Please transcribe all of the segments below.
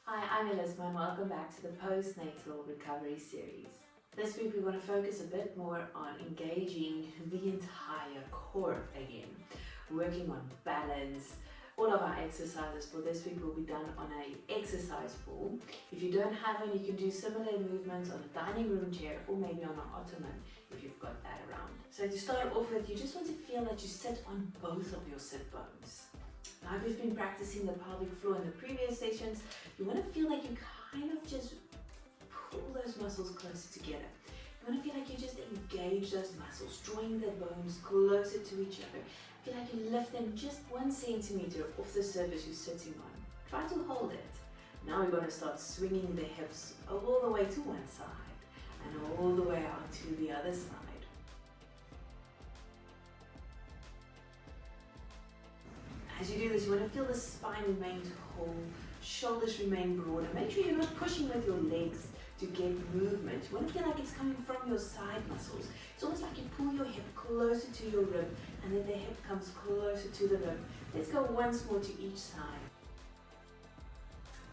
Hi, I'm Elizma and welcome back to the postnatal recovery series. This week we're going to focus a bit more on engaging the entire core again, working on balance. All of our exercises for this week will be done on an exercise ball. If you don't have one, you can do similar movements on a dining room chair or maybe on an ottoman if you've got that around. So to start off with, you just want to feel that you sit on both of your sit bones. Now, we've been practicing the pelvic floor in the previous sessions. You want to feel like you kind of just pull those muscles closer together. You want to feel like you just engage those muscles, drawing the bones closer to each other. Feel like you lift them just 1 centimeter off the surface you're sitting on. Try to hold it. Now we're going to start swinging the hips all the way to one side and all the way out to the other side. As you do this, you want to feel the spine remain tall, shoulders remain broad, and make sure you're not pushing with your legs to get movement. You want to feel like it's coming from your side muscles. It's almost like you pull your hip closer to your rib, and then the hip comes closer to the rib. Let's go once more to each side.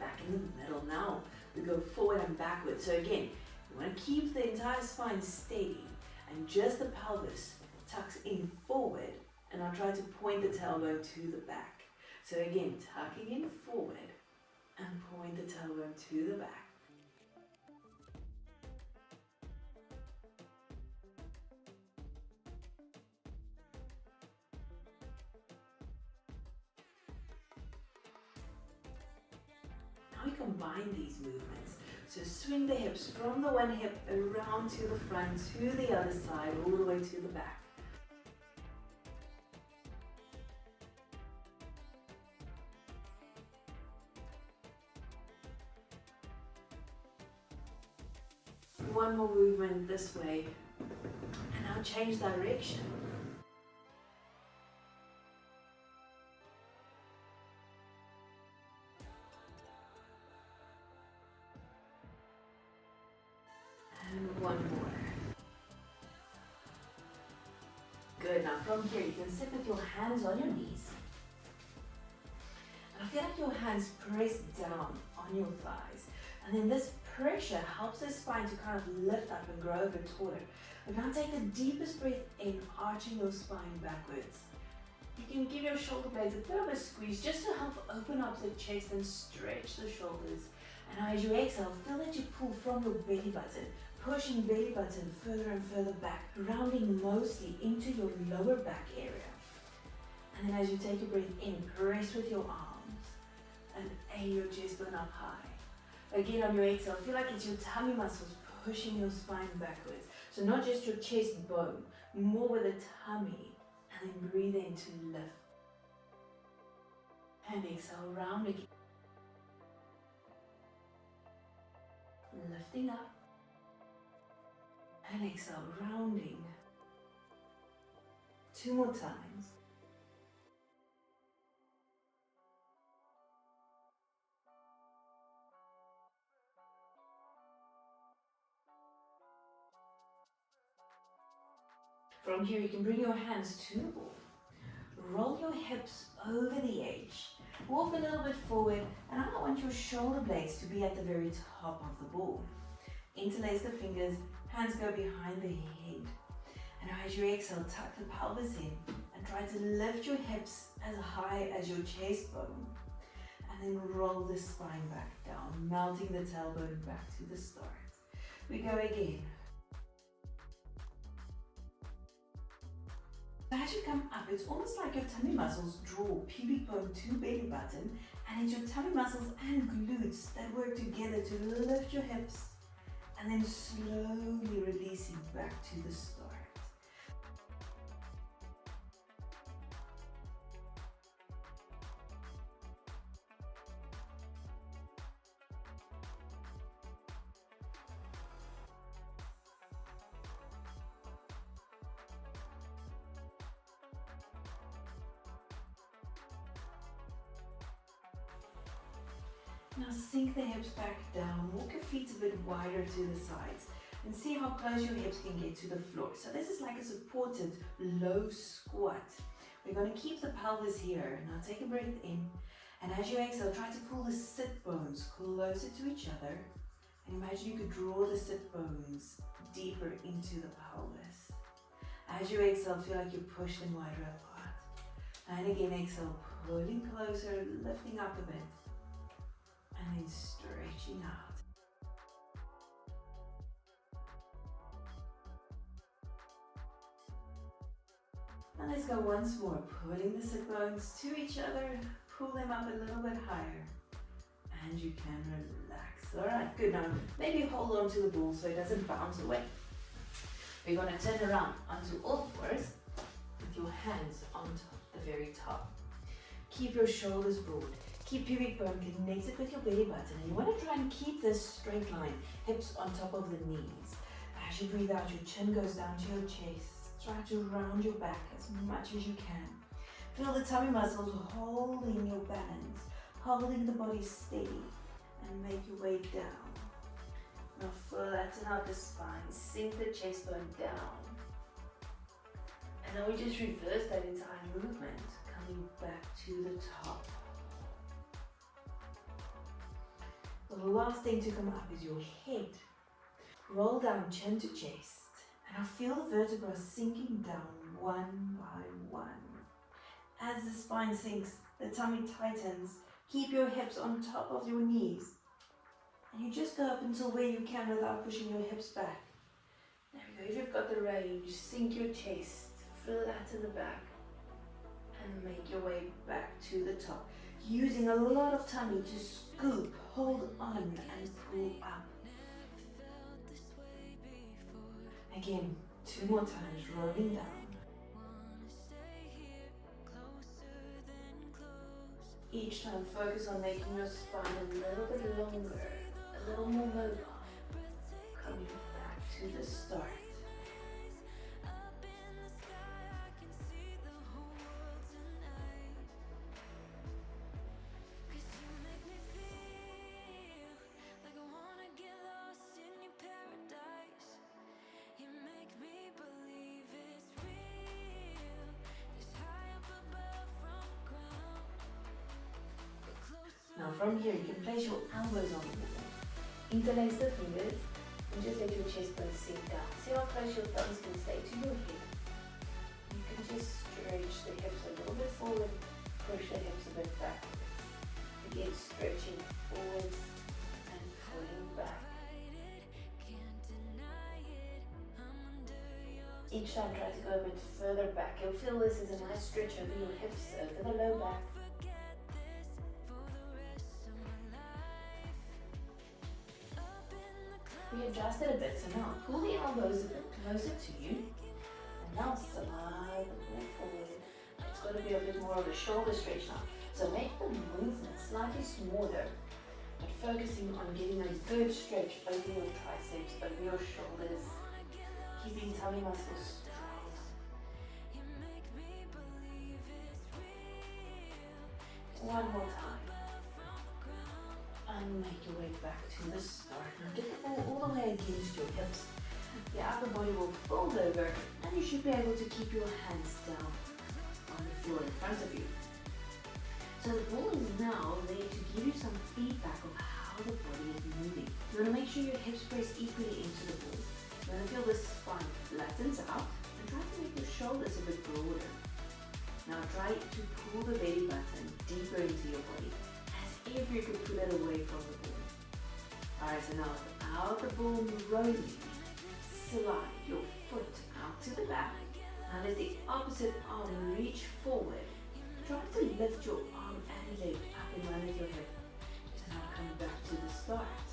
Back in the middle now. We go forward and backwards. So again, you want to keep the entire spine steady, and just the pelvis tucks in forward. And I'll try to point the tailbone to the back. So again, tucking in forward and point the tailbone to the back. Now we combine these movements. So swing the hips from the one hip around to the front, to the other side, all the way to the back. One more movement this way, and now change direction. And one more. Good, now from here you can sit with your hands on your knees. And I feel like your hands press down on your thighs. And then this pressure helps the spine to kind of lift up and grow a bit taller. But now take the deepest breath in, arching your spine backwards. You can give your shoulder blades a bit of a squeeze just to help open up the chest and stretch the shoulders. And now as you exhale, feel that you pull from your belly button, pushing belly button further and further back, rounding mostly into your lower back area. And then as you take a breath in, press with your arms and aim your chest bone up high. Again, on your exhale, feel like it's your tummy muscles pushing your spine backwards. So not just your chest bone, more with the tummy. And then breathe in to lift. And exhale, round again. Lifting up. And exhale, rounding. 2 more times. From here, you can bring your hands to the ball. Roll your hips over the edge. Walk a little bit forward, and I want your shoulder blades to be at the very top of the ball. Interlace the fingers, hands go behind the head. And as you exhale, tuck the pelvis in and try to lift your hips as high as your chest bone. And then roll the spine back down, melting the tailbone back to the start. We go again. As you come up, it's almost like your tummy muscles draw pubic bone to belly button, and it's your tummy muscles and glutes that work together to lift your hips, and then slowly releasing back to the start. Now sink the hips back down, walk your feet a bit wider to the sides and see how close your hips can get to the floor. So this is like a supported low squat. We're going to keep the pelvis here. Now take a breath in And as you exhale, try to pull the sit bones closer to each other. And imagine you could draw the sit bones deeper into the pelvis. As you exhale, feel like you push them wider apart. And again, exhale, pulling closer, lifting up a bit. And then stretching out. And let's go once more, pulling the sit bones to each other, pull them up a little bit higher. And you can relax. Alright, good. Now maybe hold on to the ball so it doesn't bounce away. We're going to turn around onto all fours with your hands on the very top. Keep your shoulders broad. Keep pubic bone connected with your belly button. And you want to try and keep this straight line, hips on top of the knees. As you breathe out, your chin goes down to your chest. Try to round your back as much as you can. Feel the tummy muscles holding your balance, holding the body steady, and make your way down. Now flatten out the spine, sink the chest bone down. And then we just reverse that entire movement, coming back to the top. The last thing to come up is your head. Roll down chin to chest. And now feel the vertebrae sinking down one by one. As the spine sinks, the tummy tightens. Keep your hips on top of your knees. And you just go up until where you can without pushing your hips back. There we go. If you've got the range, sink your chest, flatten the back, and make your way back to the top. Using a lot of tummy to scoop, hold on, and pull up. Again, 2 more times, rolling down. Each time focus on making your spine a little bit longer, a little more mobile. Coming back to the start. Now from here, you can place your elbows on the wall. Interlace the fingers and just let your chest bone sink down. See how close your thumbs can stay to your hip. You can just stretch the hips a little bit forward, push the hips a bit backwards. Again, stretching forwards and pulling back. Each time try to go a bit further back. You'll feel this is a nice stretch over your hips, over the low back. We adjusted a bit, so now pull the elbows a bit closer to you, and now slide the ball forward. It's going to be a bit more of a shoulder stretch now, so make the movement slightly smaller, but focusing on getting a good stretch over your triceps, over your shoulders, keeping tummy muscles strong. One more time. And make your way back to the start. Now get the ball all the way against your hips. The upper body will fold over and you should be able to keep your hands down on the floor in front of you. So the ball is now there to give you some feedback of how the body is moving. You want to make sure your hips press equally into the ball. You want to feel the spine flattens out and try to make your shoulders a bit broader. Now try to pull the belly button deeper into your body. If you could pull it away from the ball. Alright, so now without the ball rolling, slide your foot out to the back. Now let the opposite arm reach forward. Try to lift your arm and leg up in line with your hip. And now come back to the start.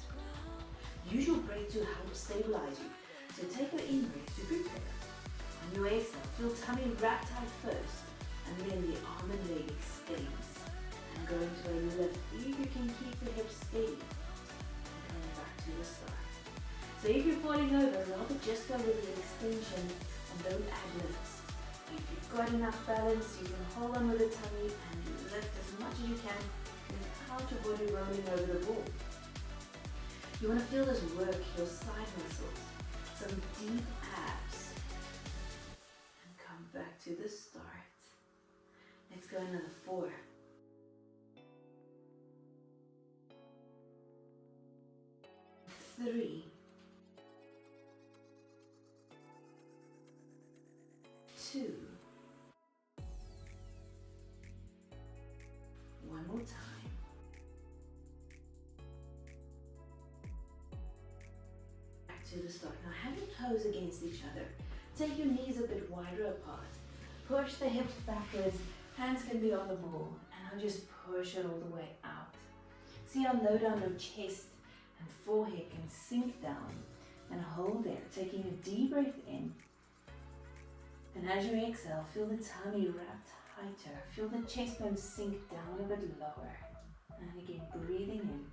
Use your breath to help stabilize you. So take your in-breath to prepare. On your exhale, feel tummy wrap tight first, and then the arm and leg extends. And go into a lift. If you can keep the hips steady. And coming back to the start. So if you're falling over, rather just go with the extension and don't add lifts. If you've got enough balance, you can hold on with the tummy and lift as much as you can without your body rolling over the ball. You want to feel this work your side muscles, some deep abs, and come back to the start. Let's go another 4. 3, 2, one more time. Back to the start. Now have your toes against each other. Take your knees a bit wider apart. Push the hips backwards. Hands can be on the ball. And now just push it all the way out. See how low down your chest and forehead can sink down. And hold there, taking a deep breath in. And as you exhale, feel the tummy wrap tighter. Feel the chest bone sink down a bit lower. And again, breathing in.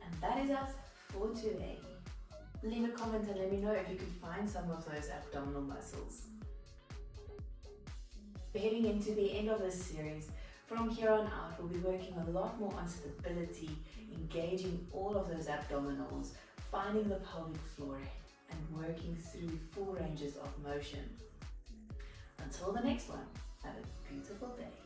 And that is us for today. Leave a comment and let me know if you can find some of those abdominal muscles. We're heading into the end of this series. From here on out, we'll be working a lot more on stability, engaging all of those abdominals, finding the pelvic floor, and working through full ranges of motion. Until the next one, have a beautiful day.